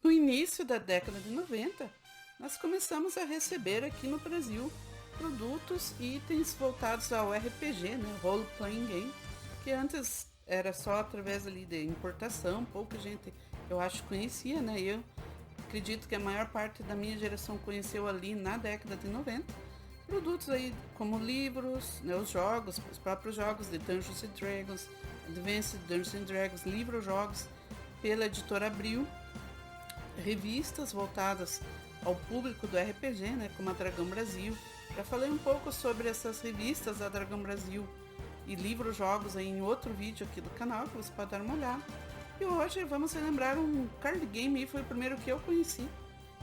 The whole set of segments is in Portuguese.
No início da década de 90, nós começamos a receber aqui no Brasil produtos e itens voltados ao RPG, né, Role Playing Game, que antes era só através ali de importação, pouca gente, eu acho, conhecia, né? Eu acredito que a maior parte da minha geração conheceu ali na década de 90. Produtos aí como livros, né, os próprios jogos de Dungeons and Dragons, Advanced Dungeons and Dragons, livros-jogos pela editora Abril, revistas voltadas ao público do RPG, né, como a Dragão Brasil. Já falei um pouco sobre essas revistas da Dragão Brasil e livros-jogos aí em outro vídeo aqui do canal, que você pode dar uma olhada. E hoje vamos relembrar um card game, e foi o primeiro que eu conheci.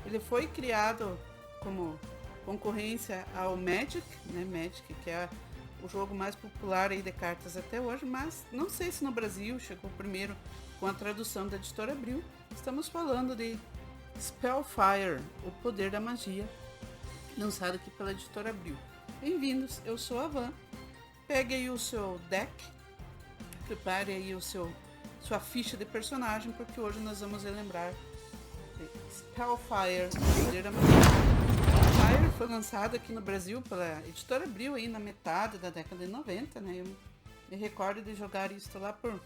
Ele foi criado como concorrência ao Magic, né, Magic, que é o jogo mais popular aí de cartas até hoje, mas não sei se no Brasil chegou primeiro com a tradução da editora Abril. Estamos falando de Spellfire, o poder da magia, lançado aqui pela editora Abril. Bem-vindos, eu sou a Van. Pegue aí o seu deck, prepare aí sua ficha de personagem, porque hoje nós vamos relembrar de Spellfire, o poder da magia. Spellfire foi lançado aqui no Brasil pela editora Abril aí na metade da década de 90, né? Eu me recordo de jogar isso lá por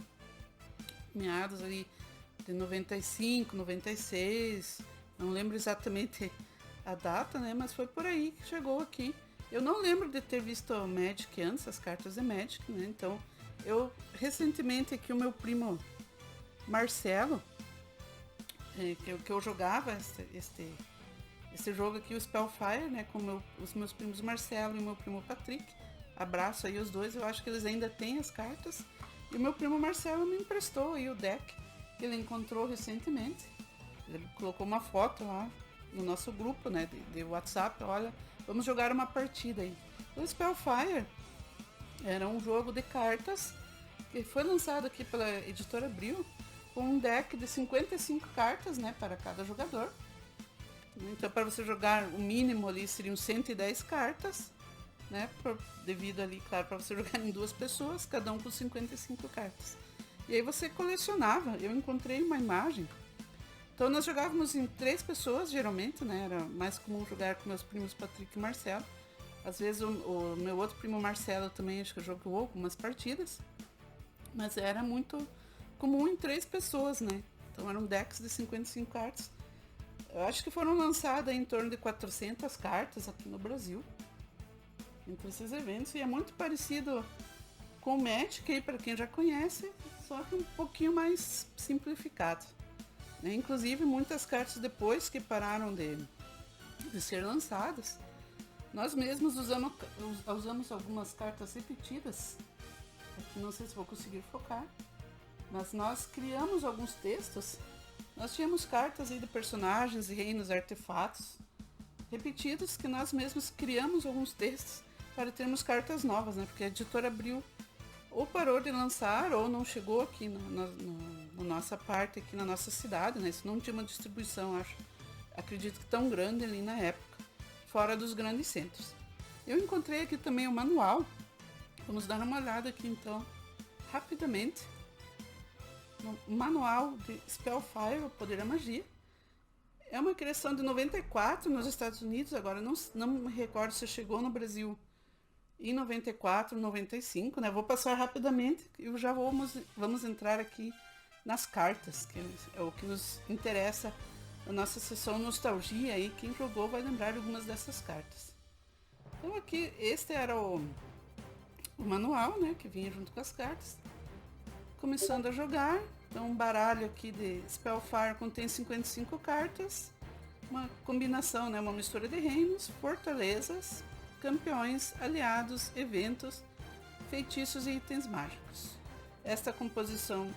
meados ali de 95, 96, não lembro exatamente a data, né? Mas foi por aí que chegou aqui. Eu não lembro de ter visto Magic antes, as cartas de Magic, né? Então, eu recentemente aqui o meu primo Marcelo, que eu jogava esse jogo aqui, o Spellfire, né? Com os meus primos Marcelo e meu primo Patrick. Abraço aí os dois, eu acho que eles ainda têm as cartas. E o meu primo Marcelo me emprestou aí o deck que ele encontrou recentemente. Ele colocou uma foto lá no nosso grupo, né, de WhatsApp. Olha, vamos jogar uma partida aí. O Spellfire era um jogo de cartas que foi lançado aqui pela editora Abril com um deck de 55 cartas, né, para cada jogador. Então, para você jogar, o mínimo ali seriam 110 cartas, né, devido ali, claro, para você jogar em duas pessoas, cada um com 55 cartas. E aí você colecionava. Eu encontrei uma imagem. Então nós jogávamos em 3 pessoas, geralmente, né? Era mais comum jogar com meus primos Patrick e Marcelo. Às vezes o meu outro primo Marcelo também, acho que jogou algumas partidas. Mas era muito comum em 3 pessoas, né? Então eram decks de 55 cartas. Eu acho que foram lançadas em torno de 400 cartas aqui no Brasil, entre esses eventos. E é muito parecido com o Magic, aí, para quem já conhece, só que um pouquinho mais simplificado. Inclusive, muitas cartas depois que pararam de ser lançadas, nós mesmos usamos algumas cartas repetidas. Aqui não sei se vou conseguir focar, mas nós criamos alguns textos. Nós tínhamos cartas aí de personagens, reinos, artefatos repetidos, que nós mesmos criamos alguns textos para termos cartas novas, né? Porque a editora Abril ou parou de lançar ou não chegou aqui na nossa parte, aqui na nossa cidade, né? Isso não tinha uma distribuição, acredito que tão grande ali na época, fora dos grandes centros. Eu encontrei aqui também o manual. Vamos dar uma olhada aqui então, rapidamente, no manual de Spellfire, o poder da magia. É uma criação de 94 nos Estados Unidos, agora não me recordo se chegou no Brasil em 94, 95, né? Vou passar rapidamente e já vamos entrar aqui nas cartas, que é o que nos interessa na nossa sessão nostalgia, e quem jogou vai lembrar de algumas dessas cartas. Então aqui, este era o manual, né, que vinha junto com as cartas. Começando a jogar, então um baralho aqui de Spellfire contém 55 cartas, uma combinação, né, uma mistura de reinos, fortalezas, campeões, aliados, eventos, feitiços e itens mágicos. Esta composição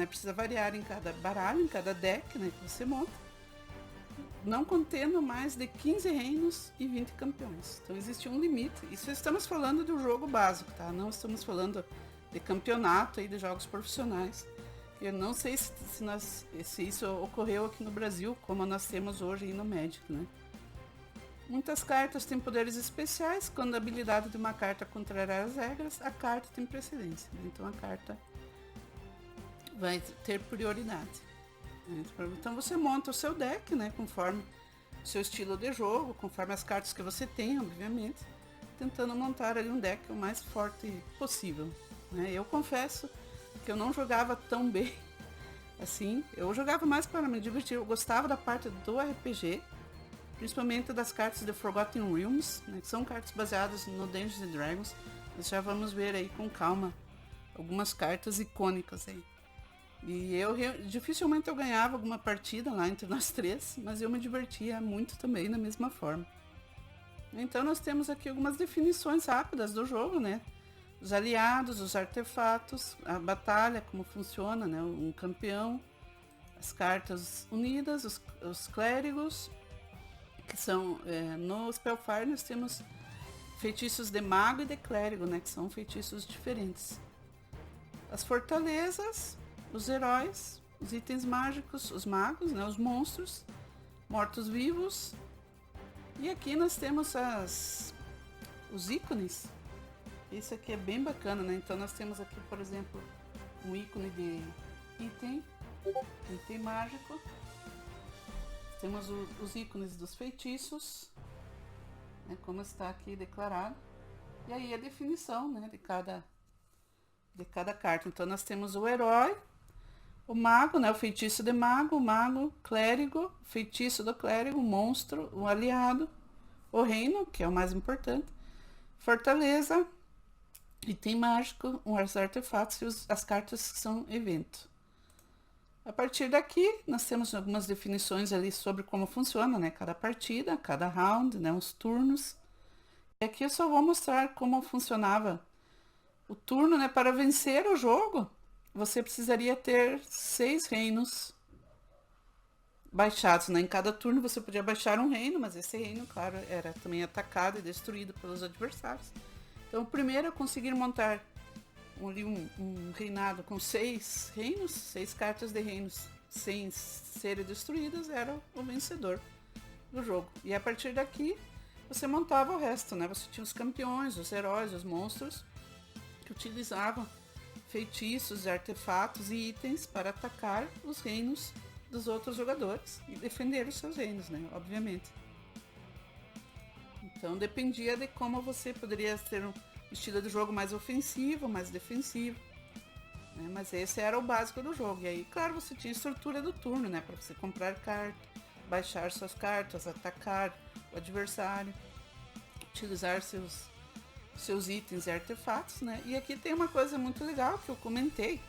precisa variar em cada baralho, em cada deck, né, que você monta, não contendo mais de 15 reinos e 20 campeões. Então existe um limite. Isso estamos falando do jogo básico, tá? Não estamos falando de campeonato e de jogos profissionais. Eu não sei se isso ocorreu aqui no Brasil, como nós temos hoje aí no Magic, né? Muitas cartas têm poderes especiais. Quando a habilidade de uma carta contrariar as regras, a carta tem precedência. Então a carta vai ter prioridade. Então você monta o seu deck, né, conforme o seu estilo de jogo, conforme as cartas que você tem, obviamente, tentando montar ali um deck o mais forte possível, né? Eu confesso que eu não jogava tão bem assim, eu jogava mais para me divertir, eu gostava da parte do RPG, principalmente das cartas de Forgotten Realms, né, que são cartas baseadas no Dungeons and Dragons. Nós já vamos ver aí com calma algumas cartas icônicas aí. E dificilmente eu ganhava alguma partida lá entre nós três, mas eu me divertia muito também da mesma forma. Então nós temos aqui algumas definições rápidas do jogo, né? Os aliados, os artefatos, a batalha, como funciona, né? Um campeão, as cartas unidas, os clérigos, que são, no Spellfire nós temos feitiços de mago e de clérigo, né? Que são feitiços diferentes. As fortalezas, os heróis, os itens mágicos, os magos, né? Os monstros, mortos-vivos. E aqui nós temos os ícones. Isso aqui é bem bacana, né? Então nós temos aqui, por exemplo, um ícone de item mágico. Temos os ícones dos feitiços, né? Como está aqui declarado. E aí a definição, né? de cada carta. Então nós temos o herói, o mago, né? O feitiço de mago, o mago, clérigo, feitiço do clérigo, o monstro, o aliado, o reino, que é o mais importante, fortaleza, item mágico, os artefatos e as cartas que são evento. A partir daqui, nós temos algumas definições ali sobre como funciona, né? Cada partida, cada round, né? Os turnos. E aqui eu só vou mostrar como funcionava o turno, né? Para vencer o jogo, você precisaria ter 6 reinos baixados, né? Em cada turno você podia baixar um reino, mas esse reino, claro, era também atacado e destruído pelos adversários. Então, o primeiro a conseguir montar um reinado com 6 reinos, 6 cartas de reinos sem serem destruídas, era o vencedor do jogo. E a partir daqui, você montava o resto, né? Você tinha os campeões, os heróis, os monstros, que utilizavam feitiços, artefatos e itens para atacar os reinos dos outros jogadores e defender os seus reinos, né? Obviamente. Então dependia de como você poderia ter um estilo de jogo mais ofensivo, mais defensivo, né? Mas esse era o básico do jogo. E aí, claro, você tinha a estrutura do turno, né? Para você comprar carta, baixar suas cartas, atacar o adversário, utilizar seus itens e artefatos, né? E aqui tem uma coisa muito legal que eu comentei,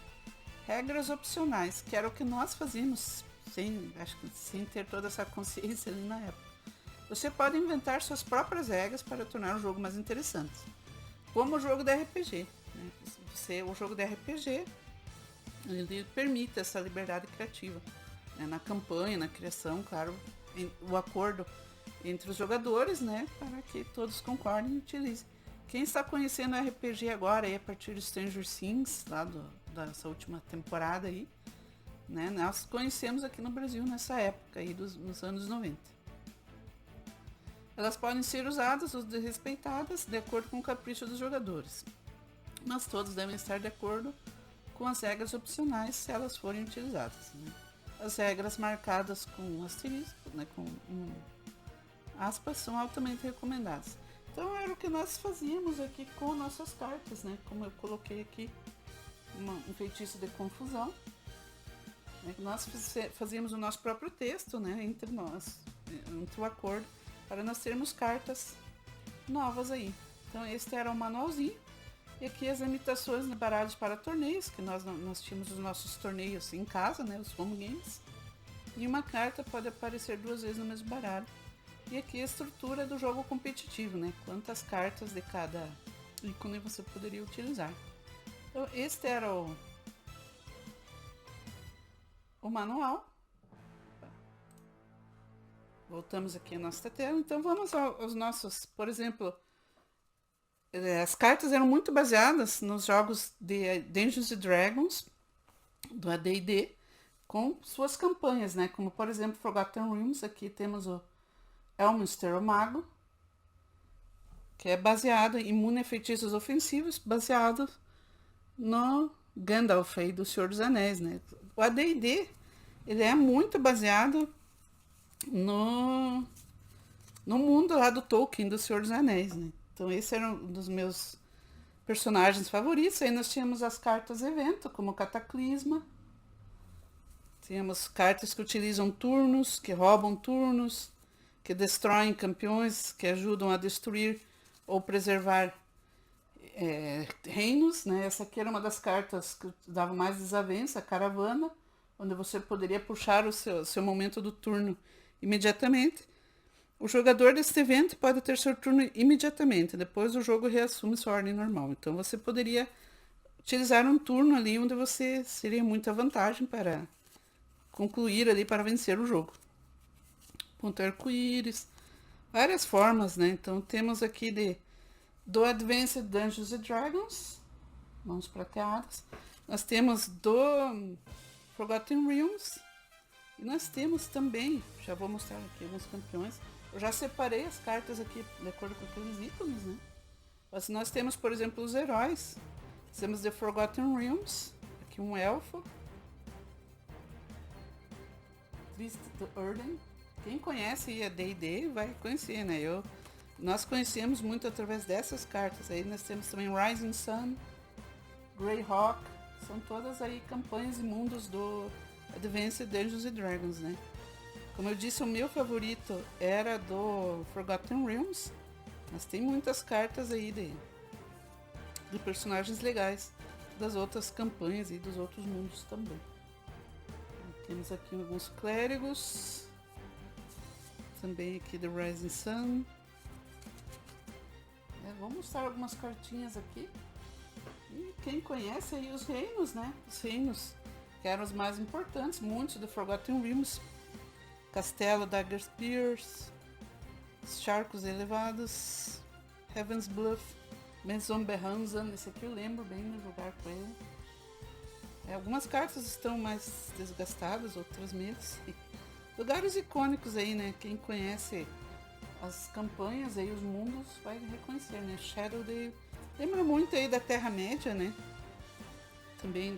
regras opcionais, que era o que nós fazíamos sem ter toda essa consciência ali na época. Você pode inventar suas próprias regras para tornar o jogo mais interessante, como o jogo de RPG, né? O jogo de RPG ele permite essa liberdade criativa, né? Na campanha, na criação, claro, o acordo entre os jogadores, né? Para que todos concordem e utilizem. Quem está conhecendo o RPG agora, aí, a partir de Stranger Things, lá dessa última temporada aí, né? Nós conhecemos aqui no Brasil nessa época aí nos anos 90. Elas podem ser usadas ou desrespeitadas de acordo com o capricho dos jogadores, mas todos devem estar de acordo com as regras opcionais se elas forem utilizadas, né? As regras marcadas com asterisco, né? Com aspas, são altamente recomendadas. Então era o que nós fazíamos aqui com nossas cartas, né? Como eu coloquei aqui um feitiço de confusão, né? Nós fazíamos o nosso próprio texto, né? Entre nós, entre o acordo, para nós termos cartas novas aí. Então este era o manualzinho. E aqui as imitações de baralhos para torneios, que nós tínhamos os nossos torneios em casa, né? Os home games. E uma carta pode aparecer 2 vezes no mesmo baralho. E aqui a estrutura do jogo competitivo, né? Quantas cartas de cada ícone você poderia utilizar. Então, este era o manual. Voltamos aqui à nossa tela. Então, vamos aos nossos... Por exemplo, as cartas eram muito baseadas nos jogos de Dungeons and Dragons, do AD&D, com suas campanhas, né? Como, por exemplo, Forgotten Realms. Aqui temos o Elminster, o mago, que é baseado em imune a feitiços ofensivos, baseado no Gandalf aí do Senhor dos Anéis, né? O AD&D ele é muito baseado no, no mundo lá do Tolkien, do Senhor dos Anéis, né? Então esse era um dos meus personagens favoritos. Aí nós tínhamos as cartas evento, como Cataclisma. Tínhamos cartas que utilizam turnos, que roubam turnos, que destroem campeões, que ajudam a destruir ou preservar reinos, né? Essa aqui era uma das cartas que dava mais desavença, a Caravana, onde você poderia puxar o seu momento do turno imediatamente. O jogador deste evento pode ter seu turno imediatamente, depois o jogo reassume sua ordem normal. Então você poderia utilizar um turno ali onde você seria muita vantagem para concluir ali, para vencer o jogo. Ponto arco-íris, várias formas, né? Então temos aqui do Advanced Dungeons and Dragons, mãos prateadas. Nós temos do Forgotten Realms. E nós temos também, já vou mostrar aqui alguns campeões. Eu já separei as cartas aqui de acordo com aqueles ícones, né? Mas nós temos, por exemplo, os heróis. Temos The Forgotten Realms, aqui um elfo. Trist the Urden. Quem conhece a D&D vai conhecer, né? Nós conhecemos muito através dessas cartas. Aí nós temos também Rising Sun, Greyhawk. São todas aí campanhas e mundos do Advanced Dungeons and Dragons, né? Como eu disse, o meu favorito era do Forgotten Realms, mas tem muitas cartas aí de personagens legais das outras campanhas e dos outros mundos também. Temos aqui alguns clérigos, também aqui do Rising Sun. Vou mostrar algumas cartinhas aqui. E quem conhece aí os reinos, né? Os reinos que eram os mais importantes, muitos do Forgotten Realms. Castelo Daggerspears, Charcos Elevados, Heaven's Bluff, Maison Berranzan. Esse aqui eu lembro bem de jogar com ele. Algumas cartas estão mais desgastadas, outras menos. Lugares icônicos aí, né? Quem conhece as campanhas aí, os mundos, vai reconhecer, né? Shadowdale. Lembra muito aí da Terra-média, né? Também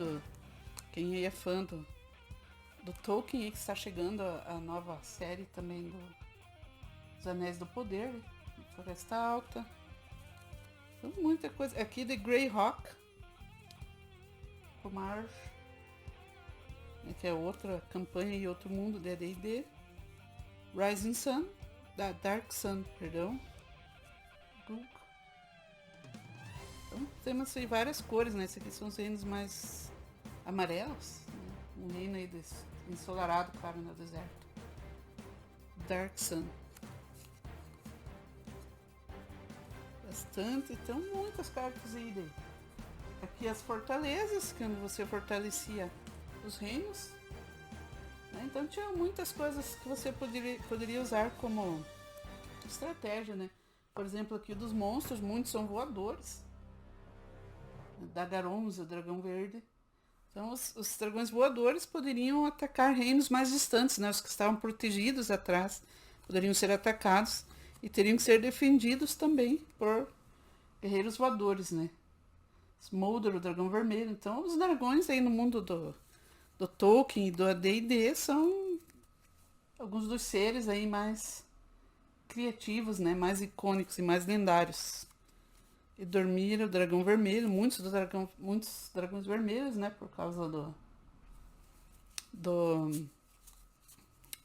quem aí é fã do Tolkien, aí que está chegando a nova série também dos Anéis do Poder, né? Floresta Alta. Então, muita coisa. Aqui de Greyhawk, Marsh, né, que é outra campanha e outro mundo de D&D. Rising Sun, Dark Sun, perdão. Então temos aí várias cores, né? Esses aqui são os reinos mais amarelos, né? Um reino aí ensolarado, claro, no deserto. Dark Sun. Bastante, então muitas cartas aí aqui as fortalezas, que você fortalecia os reinos, né? Então tinha muitas coisas que você poderia usar como estratégia, né? Por exemplo, aqui dos monstros, muitos são voadores. Dagarons, o dragão verde. Então os dragões voadores poderiam atacar reinos mais distantes, né? Os que estavam protegidos atrás poderiam ser atacados e teriam que ser defendidos também por guerreiros voadores, né? Smolder, o dragão vermelho. Então os dragões aí no mundo do Tolkien e do AD&D são alguns dos seres aí mais criativos, né? Mais icônicos e mais lendários. E Dormir, o dragão vermelho, muitos dragões vermelhos, né? Por causa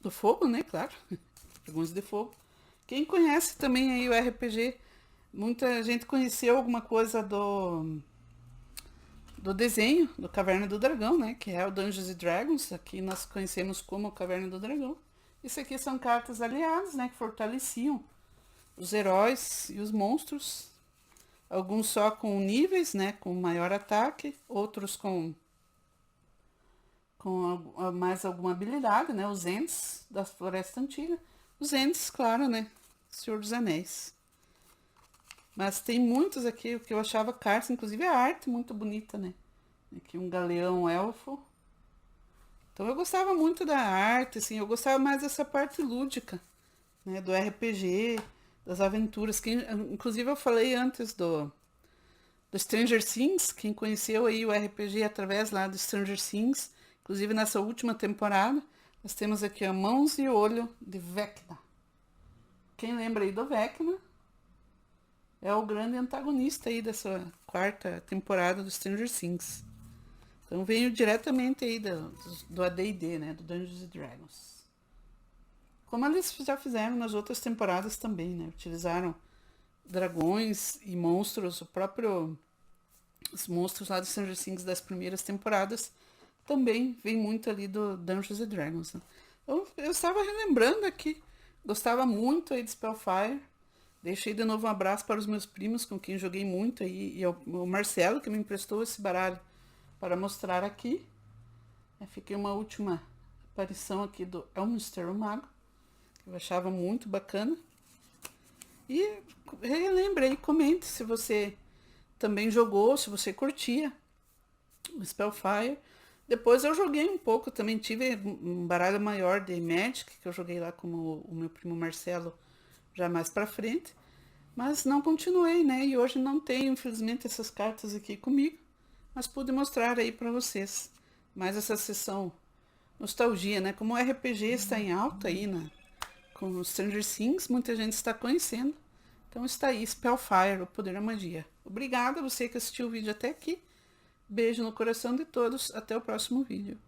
do fogo, né? Claro, dragões de fogo. Quem conhece também aí o RPG, muita gente conheceu alguma coisa do desenho do Caverna do Dragão, né? Que é o Dungeons and Dragons. Aqui nós conhecemos como Caverna do Dragão. Isso aqui são cartas aliadas, né? Que fortaleciam os heróis e os monstros. Alguns só com níveis, né? Com maior ataque. Outros com mais alguma habilidade, né? Os Ents da Floresta Antiga. Os Ents, claro, né? Senhor dos Anéis. Mas tem muitos aqui que eu achava cartas, inclusive a arte muito bonita, né? Aqui um galeão elfo. Então eu gostava muito da arte, assim, eu gostava mais dessa parte lúdica, né? Do RPG, das aventuras. Inclusive eu falei antes do Stranger Things, quem conheceu aí o RPG através lá do Stranger Things, inclusive nessa última temporada, Nós temos aqui a Mãos e Olho de Vecna. Quem lembra aí do Vecna é o grande antagonista aí dessa quarta temporada do Stranger Things. Então veio diretamente aí do AD&D, né? Do Dungeons and Dragons. Como eles já fizeram nas outras temporadas também, né? Utilizaram dragões e monstros, os monstros lá do Stranger Things das primeiras temporadas também vem muito ali do Dungeons and Dragons. Né? Então, eu estava relembrando aqui, gostava muito aí de Spellfire. Deixei de novo um abraço para os meus primos com quem joguei muito aí, e o Marcelo que me emprestou esse baralho para mostrar aqui. Fiquei uma última aparição aqui do Elminster o Mago, que eu achava muito bacana. E relembrei, comente se você também jogou, se você curtia o Spellfire. Depois eu joguei um pouco, também tive um baralho maior de Magic, que eu joguei lá com o meu primo Marcelo já mais pra frente. Mas não continuei, né? E hoje não tenho, infelizmente, essas cartas aqui comigo. Mas pude mostrar aí pra vocês. Mais essa sessão nostalgia, né? Como o RPG está em alta aí, com o Stranger Things, muita gente está conhecendo. Então está aí, Spellfire, o poder da magia. Obrigada a você que assistiu o vídeo até aqui. Beijo no coração de todos. Até o próximo vídeo.